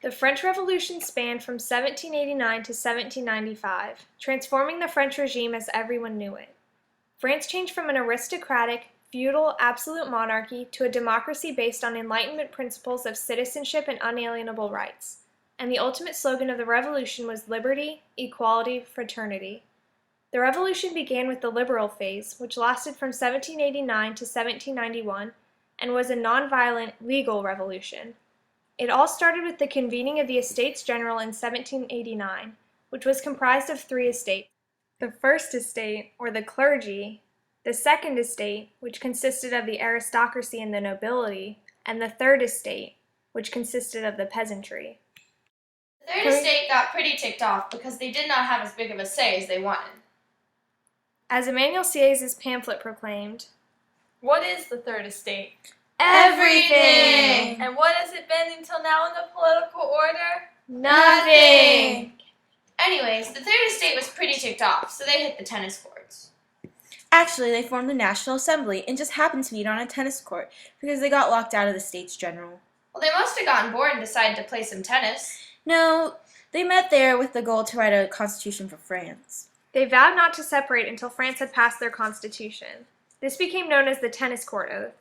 The French Revolution spanned from 1789 to 1795, transforming the French regime as everyone knew it. France changed from an aristocratic, feudal, absolute monarchy to a democracy based on Enlightenment principles of citizenship and unalienable rights. And the ultimate slogan of the revolution was liberty, equality, fraternity. The revolution began with the liberal phase, which lasted from 1789 to 1791, and was a nonviolent, legal revolution. It all started with the convening of the Estates General in 1789, which was comprised of three estates. The first estate, or the clergy, the second estate, which consisted of the aristocracy and the nobility, and the third estate, which consisted of the peasantry. The third estate got pretty ticked off because they did not have as big of a say as they wanted. As Emmanuel Sieyès' pamphlet proclaimed, "What is the third estate?" Everything! And what has it been until now in the political order? Nothing! Anyways, the third estate was pretty ticked off, so they hit the tennis courts. Actually, they formed the National Assembly and just happened to meet on a tennis court because they got locked out of the States General. Well, they must have gotten bored and decided to play some tennis. No, they met there with the goal to write a constitution for France. They vowed not to separate until France had passed their constitution. This became known as the Tennis Court Oath.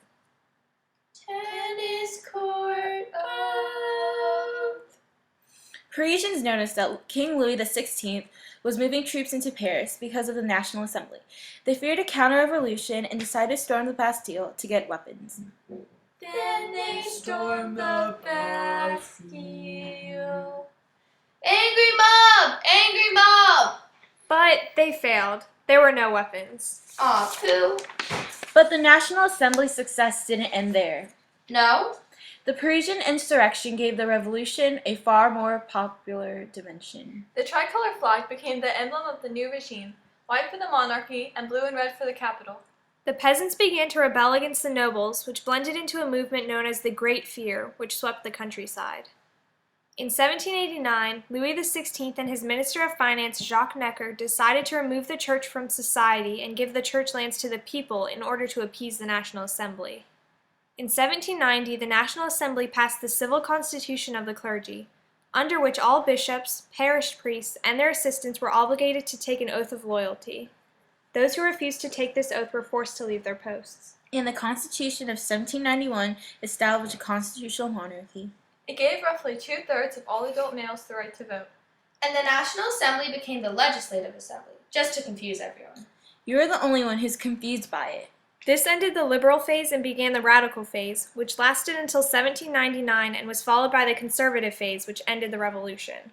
Tennis court oath. Parisians noticed that King Louis XVI was moving troops into Paris because of the National Assembly. They feared a counter-revolution and decided to storm the Bastille to get weapons. Then they stormed the Bastille. Angry mob! Angry mob! But they failed. There were no weapons. Aw, poo. But the National Assembly's success didn't end there. No? The Parisian insurrection gave the revolution a far more popular dimension. The tricolor flag became the emblem of the new regime, white for the monarchy and blue and red for the capital. The peasants began to rebel against the nobles, which blended into a movement known as the Great Fear, which swept the countryside. In 1789, Louis XVI and his Minister of Finance, Jacques Necker, decided to remove the church from society and give the church lands to the people in order to appease the National Assembly. In 1790, the National Assembly passed the civil constitution of the clergy, under which all bishops, parish priests, and their assistants were obligated to take an oath of loyalty. Those who refused to take this oath were forced to leave their posts. And the Constitution of 1791 established a constitutional monarchy. It gave roughly 2/3 of all adult males the right to vote. And the National Assembly became the Legislative Assembly, just to confuse everyone. You're the only one who's confused by it. This ended the liberal phase and began the radical phase, which lasted until 1799 and was followed by the conservative phase, which ended the revolution.